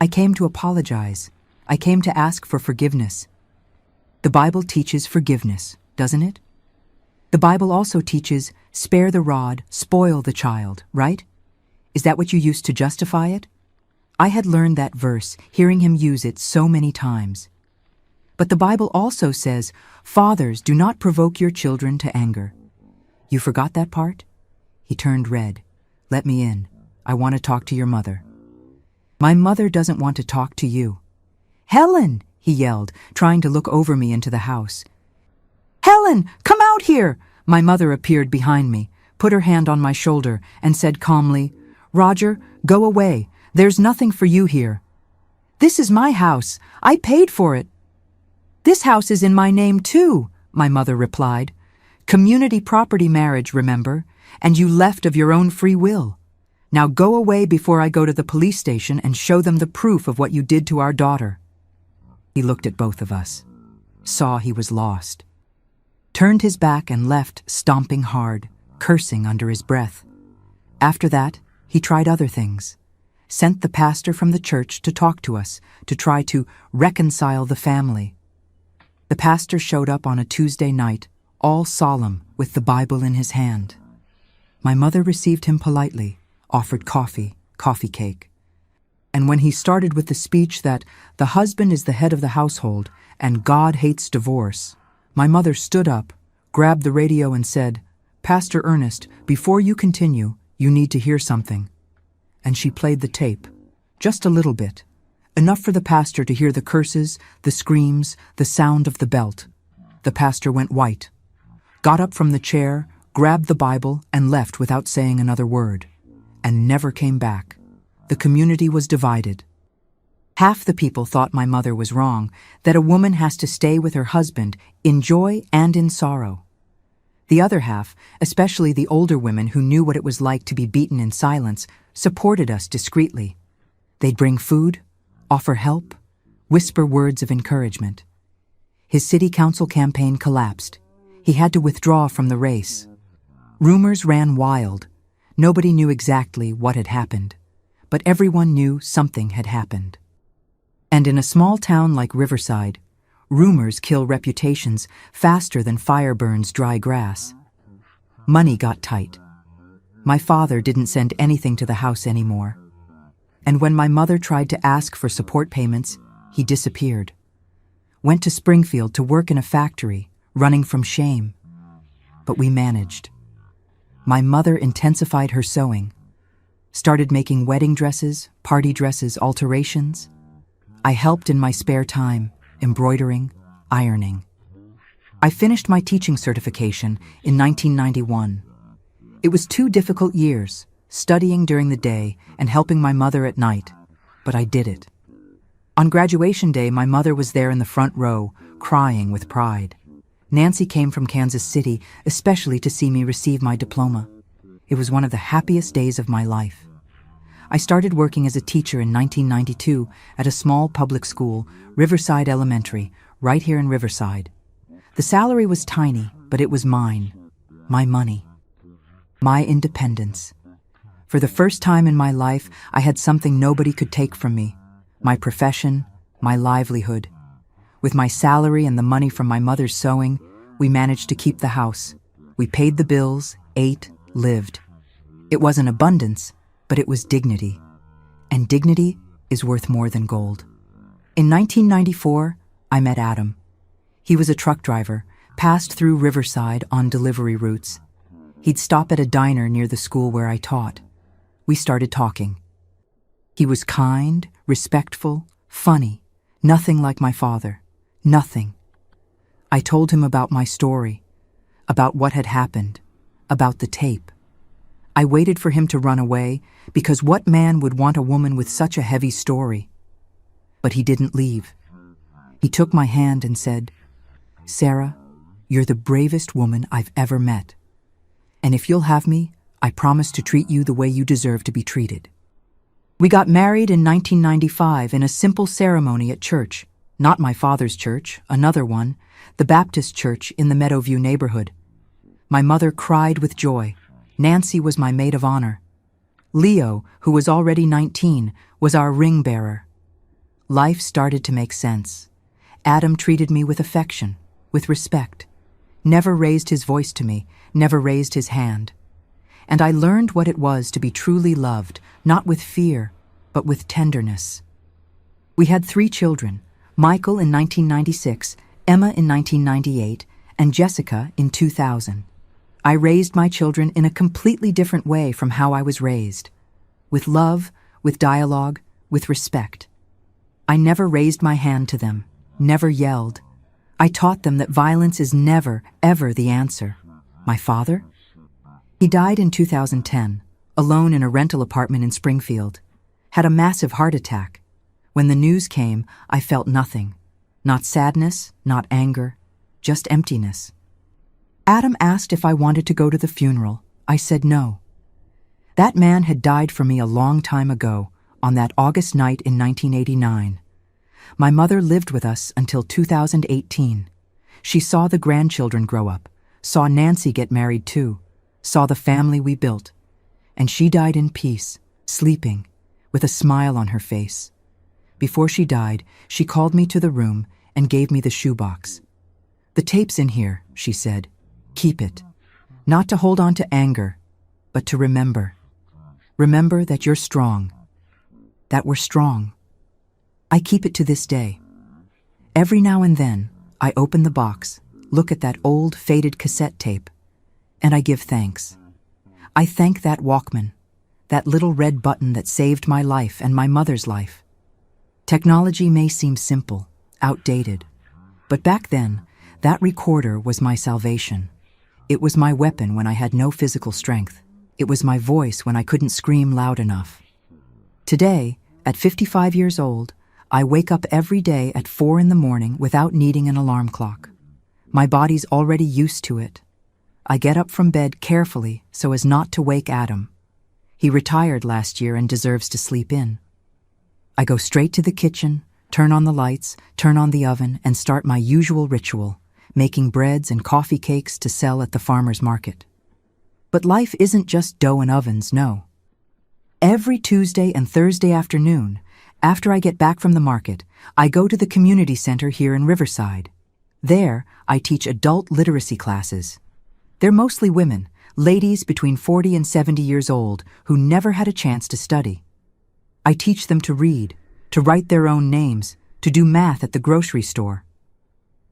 "I came to apologize. I came to ask for forgiveness." The Bible teaches forgiveness, doesn't it? The Bible also teaches spare the rod, spoil the child, right? Is that what you used to justify it? I had learned that verse, hearing him use it so many times. But the Bible also says, "Fathers, do not provoke your children to anger." You forgot that part? He turned red. "Let me in. I want to talk to your mother." "My mother doesn't want to talk to you." "Helen!" he yelled, trying to look over me into the house. "Helen, come out here!" My mother appeared behind me, put her hand on my shoulder, and said calmly, "Roger, go away. There's nothing for you here." "This is my house. I paid for it." "This house is in my name too," my mother replied. "Community property marriage, remember? And you left of your own free will. Now go away before I go to the police station and show them the proof of what you did to our daughter." He looked at both of us, saw he was lost, turned his back and left, stomping hard, cursing under his breath. After that, he tried other things. Sent the pastor from the church to talk to us, to try to reconcile the family. The pastor showed up on a Tuesday night, all solemn, with the Bible in his hand. My mother received him politely, offered coffee cake. And when he started with the speech that the husband is the head of the household and God hates divorce, my mother stood up, grabbed the radio and said, "Pastor Ernest, before you continue, you need to hear something." And she played the tape, just a little bit, enough for the pastor to hear the curses, the screams, the sound of the belt. The pastor went white, got up from the chair, grabbed the Bible, and left without saying another word, and never came back. The community was divided. Half the people thought my mother was wrong, that a woman has to stay with her husband in joy and in sorrow. The other half, especially the older women who knew what it was like to be beaten in silence, supported us discreetly. They'd bring food, offer help, whisper words of encouragement. His city council campaign collapsed. He had to withdraw from the race. Rumors ran wild. Nobody knew exactly what had happened, but everyone knew something had happened. And in a small town like Riverside, rumors kill reputations faster than fire burns dry grass. Money got tight. My father didn't send anything to the house anymore. And when my mother tried to ask for support payments, he disappeared. Went to Springfield to work in a factory, running from shame. But we managed. My mother intensified her sewing, started making wedding dresses, party dresses, alterations. I helped in my spare time, embroidering, ironing. I finished my teaching certification in 1991. It was 2 difficult years, studying during the day and helping my mother at night, but I did it. On graduation day, my mother was there in the front row, crying with pride. Nancy came from Kansas City, especially to see me receive my diploma. It was one of the happiest days of my life. I started working as a teacher in 1992 at a small public school, Riverside Elementary, right here in Riverside. The salary was tiny, but it was mine, my money, my independence. For the first time in my life, I had something nobody could take from me, my profession, my livelihood. With my salary and the money from my mother's sewing, we managed to keep the house. We paid the bills, ate, lived. It wasn't abundance, but it was dignity. And dignity is worth more than gold. In 1994, I met Adam. He was a truck driver, passed through Riverside on delivery routes. He'd stop at a diner near the school where I taught. We started talking. He was kind, respectful, funny, nothing like my father. Nothing. I told him about my story, about what had happened, about the tape. I waited for him to run away, because what man would want a woman with such a heavy story? But he didn't leave. He took my hand and said, "Sarah, you're the bravest woman I've ever met. And if you'll have me, I promise to treat you the way you deserve to be treated." We got married in 1995 in a simple ceremony at church. Not my father's church, another one, the Baptist church in the Meadowview neighborhood. My mother cried with joy. Nancy was my maid of honor. Leo, who was already 19, was our ring bearer. Life started to make sense. Adam treated me with affection, with respect. Never raised his voice to me, never raised his hand. And I learned what it was to be truly loved, not with fear, but with tenderness. We had 3 children, Michael in 1996, Emma in 1998, and Jessica in 2000. I raised my children in a completely different way from how I was raised. With love, with dialogue, with respect. I never raised my hand to them, never yelled. I taught them that violence is never, ever the answer. My father? He died in 2010, alone in a rental apartment in Springfield. Had a massive heart attack. When the news came, I felt nothing. Not sadness, not anger, just emptiness. Adam asked if I wanted to go to the funeral. I said no. That man had died for me a long time ago, on that August night in 1989. My mother lived with us until 2018. She saw the grandchildren grow up, saw Nancy get married too, saw the family we built. And she died in peace, sleeping, with a smile on her face. Before she died, she called me to the room and gave me the shoebox. "The tape's in here," she said. "Keep it. Not to hold on to anger, but to remember. Remember that you're strong. That we're strong." I keep it to this day. Every now and then, I open the box, look at that old, faded cassette tape, and I give thanks. I thank that Walkman, that little red button that saved my life and my mother's life. Technology may seem simple, outdated, but back then, that recorder was my salvation. It was my weapon when I had no physical strength. It was my voice when I couldn't scream loud enough. Today, at 55 years old, I wake up every day at 4 in the morning without needing an alarm clock. My body's already used to it. I get up from bed carefully so as not to wake Adam. He retired last year and deserves to sleep in. I go straight to the kitchen, turn on the lights, turn on the oven, and start my usual ritual, making breads and coffee cakes to sell at the farmer's market. But life isn't just dough and ovens, no. Every Tuesday and Thursday afternoon, after I get back from the market, I go to the community center here in Riverside. There, I teach adult literacy classes. They're mostly women, ladies between 40 and 70 years old who never had a chance to study. I teach them to read, to write their own names, to do math at the grocery store.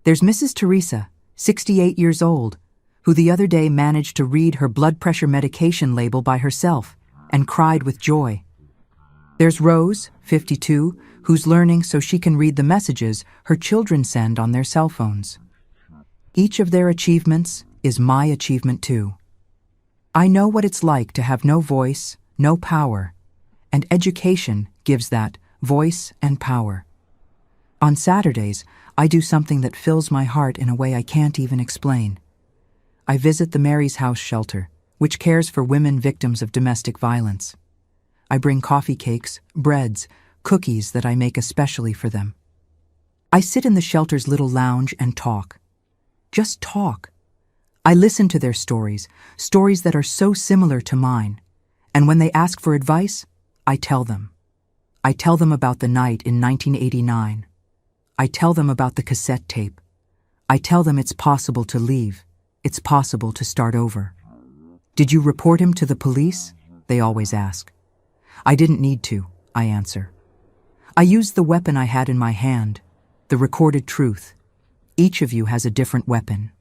There's Mrs. Teresa, 68 years old, who the other day managed to read her blood pressure medication label by herself and cried with joy. There's Rose, 52, who's learning so she can read the messages her children send on their cell phones. Each of their achievements is my achievement too. I know what it's like to have no voice, no power, and education gives that voice and power. On Saturdays, I do something that fills my heart in a way I can't even explain. I visit the Mary's House shelter, which cares for women victims of domestic violence. I bring coffee cakes, breads, cookies that I make especially for them. I sit in the shelter's little lounge and talk. Just talk. I listen to their stories, stories that are so similar to mine. And when they ask for advice, I tell them. I tell them about the night in 1989. I tell them about the cassette tape. I tell them it's possible to leave. It's possible to start over. "Did you report him to the police?" they always ask. I didn't need to, I answer. I used the weapon I had in my hand, the recorded truth. Each of you has a different weapon.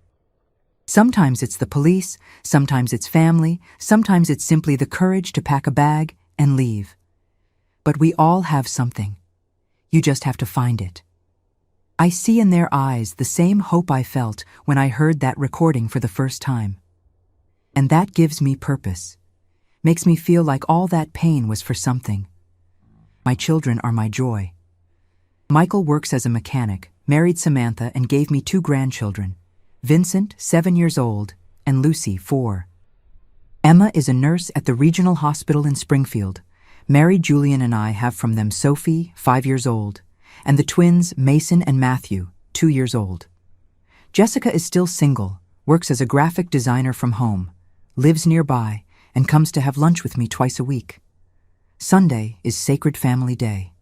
Sometimes it's the police, sometimes it's family, sometimes it's simply the courage to pack a bag and leave. But we all have something. You just have to find it. I see in their eyes the same hope I felt when I heard that recording for the first time. And that gives me purpose. Makes me feel like all that pain was for something. My children are my joy. Michael works as a mechanic, married Samantha, and gave me 2 grandchildren, Vincent, 7 years old, and Lucy, 4. Emma is a nurse at the regional hospital in Springfield. Mary, Julian, and I have from them Sophie, 5 years old, and the twins Mason and Matthew, 2 years old. Jessica is still single, works as a graphic designer from home, lives nearby, and comes to have lunch with me twice a week. Sunday is Sacred Family Day.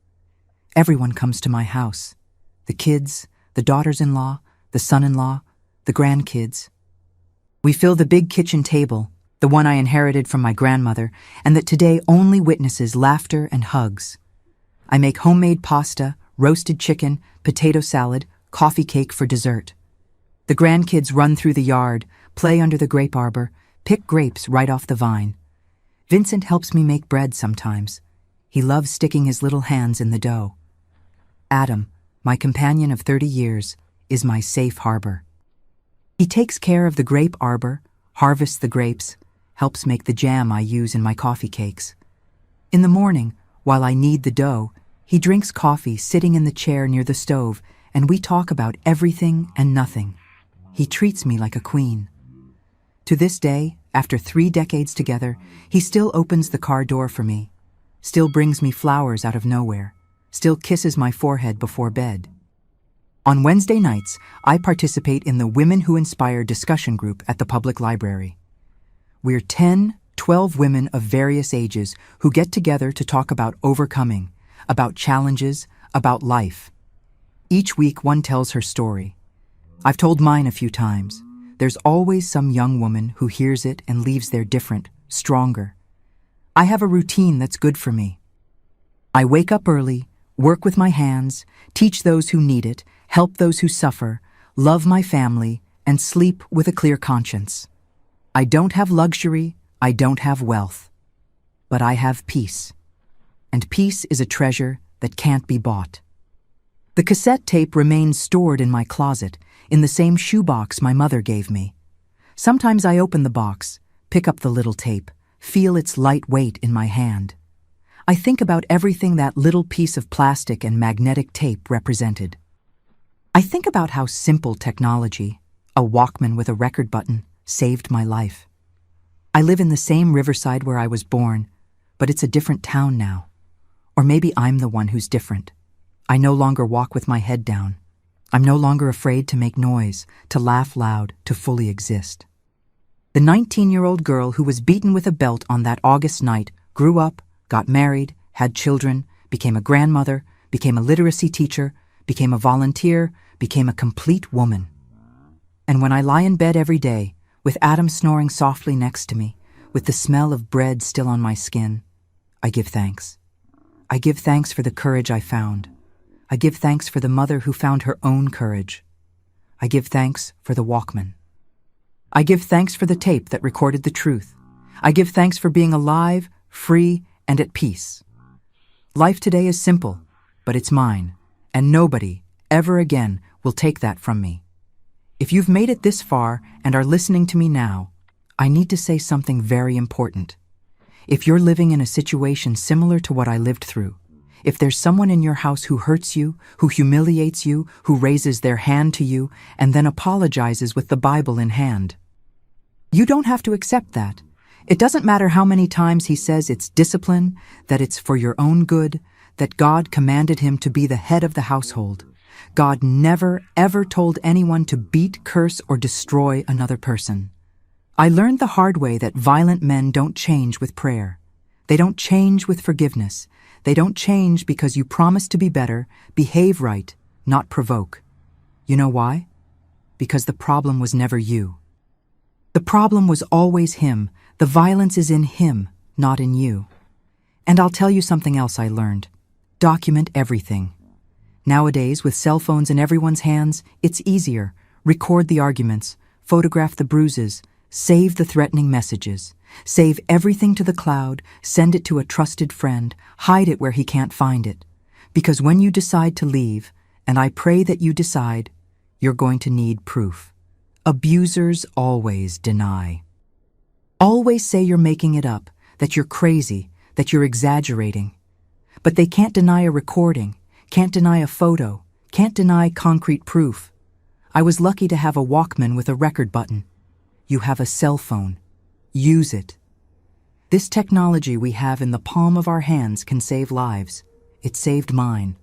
Everyone comes to my house. The kids, the daughters-in-law, the son-in-law, the grandkids. We fill the big kitchen table, the one I inherited from my grandmother, and that today only witnesses laughter and hugs. I make homemade pasta, roasted chicken, potato salad, coffee cake for dessert. The grandkids run through the yard, play under the grape arbor, pick grapes right off the vine. Vincent helps me make bread sometimes. He loves sticking his little hands in the dough. Adam, my companion of 30 years, is my safe harbor. He takes care of the grape arbor, harvests the grapes, helps make the jam I use in my coffee cakes. In the morning, while I knead the dough, he drinks coffee sitting in the chair near the stove, and we talk about everything and nothing. He treats me like a queen. To this day, after 3 decades together, he still opens the car door for me, still brings me flowers out of nowhere, still kisses my forehead before bed. On Wednesday nights, I participate in the Women Who Inspire discussion group at the public library. We're 10, 12 women of various ages who get together to talk about overcoming, about challenges, about life. Each week one tells her story. I've told mine a few times. There's always some young woman who hears it and leaves there different, stronger. I have a routine that's good for me. I wake up early, work with my hands, teach those who need it, help those who suffer, love my family, and sleep with a clear conscience. I don't have luxury, I don't have wealth, but I have peace. And peace is a treasure that can't be bought. The cassette tape remains stored in my closet, in the same shoebox my mother gave me. Sometimes I open the box, pick up the little tape, feel its light weight in my hand. I think about everything that little piece of plastic and magnetic tape represented. I think about how simple technology, a Walkman with a record button, saved my life. I live in the same Riverside where I was born, but it's a different town now. Or maybe I'm the one who's different. I no longer walk with my head down. I'm no longer afraid to make noise, to laugh loud, to fully exist. The 19-year-old girl who was beaten with a belt on that August night grew up, got married, had children, became a grandmother, became a literacy teacher, became a volunteer, became a complete woman. And when I lie in bed every day, with Adam snoring softly next to me, with the smell of bread still on my skin, I give thanks. I give thanks for the courage I found. I give thanks for the mother who found her own courage. I give thanks for the Walkman. I give thanks for the tape that recorded the truth. I give thanks for being alive, free, and at peace. Life today is simple, but it's mine, and nobody, ever again, will take that from me. If you've made it this far and are listening to me now, I need to say something very important. If you're living in a situation similar to what I lived through, if there's someone in your house who hurts you, who humiliates you, who raises their hand to you, and then apologizes with the Bible in hand, you don't have to accept that. It doesn't matter how many times he says it's discipline, that it's for your own good, that God commanded him to be the head of the household. God never, ever told anyone to beat, curse, or destroy another person. I learned the hard way that violent men don't change with prayer. They don't change with forgiveness. They don't change because you promise to be better, behave right, not provoke. You know why? Because the problem was never you. The problem was always him. The violence is in him, not in you. And I'll tell you something else I learned. Document everything. Nowadays, with cell phones in everyone's hands, it's easier. Record the arguments, photograph the bruises, save the threatening messages. Save everything to the cloud, send it to a trusted friend, hide it where he can't find it. Because when you decide to leave, and I pray that you decide, you're going to need proof. Abusers always deny. always say you're making it up, that you're crazy, that you're exaggerating. But they can't deny a recording, can't deny a photo, can't deny concrete proof. I was lucky to have a Walkman with a record button. You have a cell phone. Use it. This technology we have in the palm of our hands can save lives. It saved mine.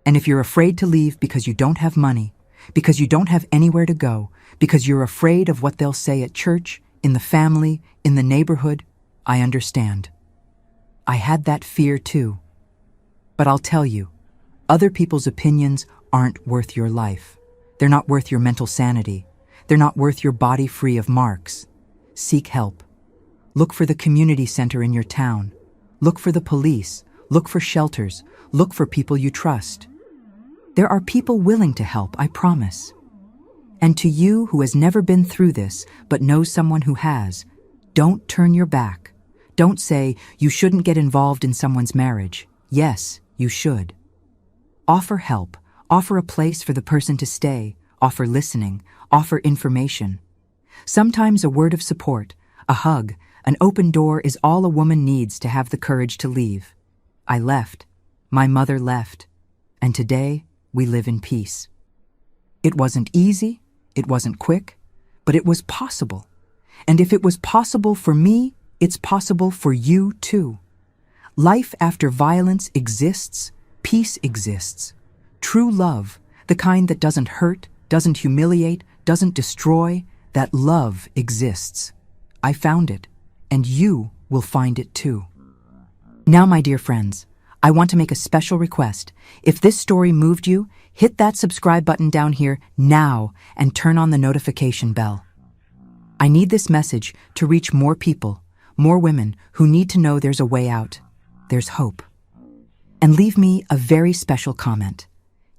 And if you're afraid to leave because you don't have money, because you don't have anywhere to go, because you're afraid of what they'll say at church, in the family, in the neighborhood, I understand. I had that fear too. But I'll tell you, other people's opinions aren't worth your life. They're not worth your mental sanity. They're not worth your body free of marks. Seek help. Look for the community center in your town. Look for the police. Look for shelters. Look for people you trust. There are people willing to help, I promise. And to you who has never been through this but knows someone who has, don't turn your back. Don't say you shouldn't get involved in someone's marriage. Yes, you should. Offer help. Offer a place for the person to stay. Offer listening. Offer information. Sometimes a word of support, a hug, an open door is all a woman needs to have the courage to leave. I left. My mother left. And today, we live in peace. It wasn't easy. It wasn't quick. But it was possible. And if it was possible for me, it's possible for you too. Life after violence exists. Peace exists. True love, the kind that doesn't hurt, doesn't humiliate, doesn't destroy, that love exists. I found it, and you will find it too. Now, my dear friends, I want to make a special request. If this story moved you, hit that subscribe button down here now and turn on the notification bell. I need this message to reach more people, more women who need to know there's a way out. There's hope. And leave me a very special comment.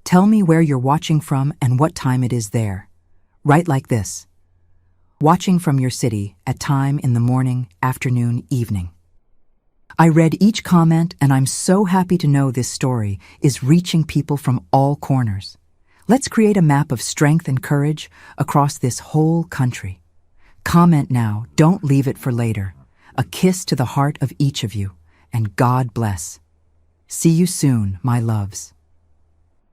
Tell me where you're watching from and what time it is there. Write like this. Watching from your city at time in the morning, afternoon, evening. I read each comment and I'm so happy to know this story is reaching people from all corners. Let's create a map of strength and courage across this whole country. Comment now, don't leave it for later. A kiss to the heart of each of you, and God bless. See you soon, my loves.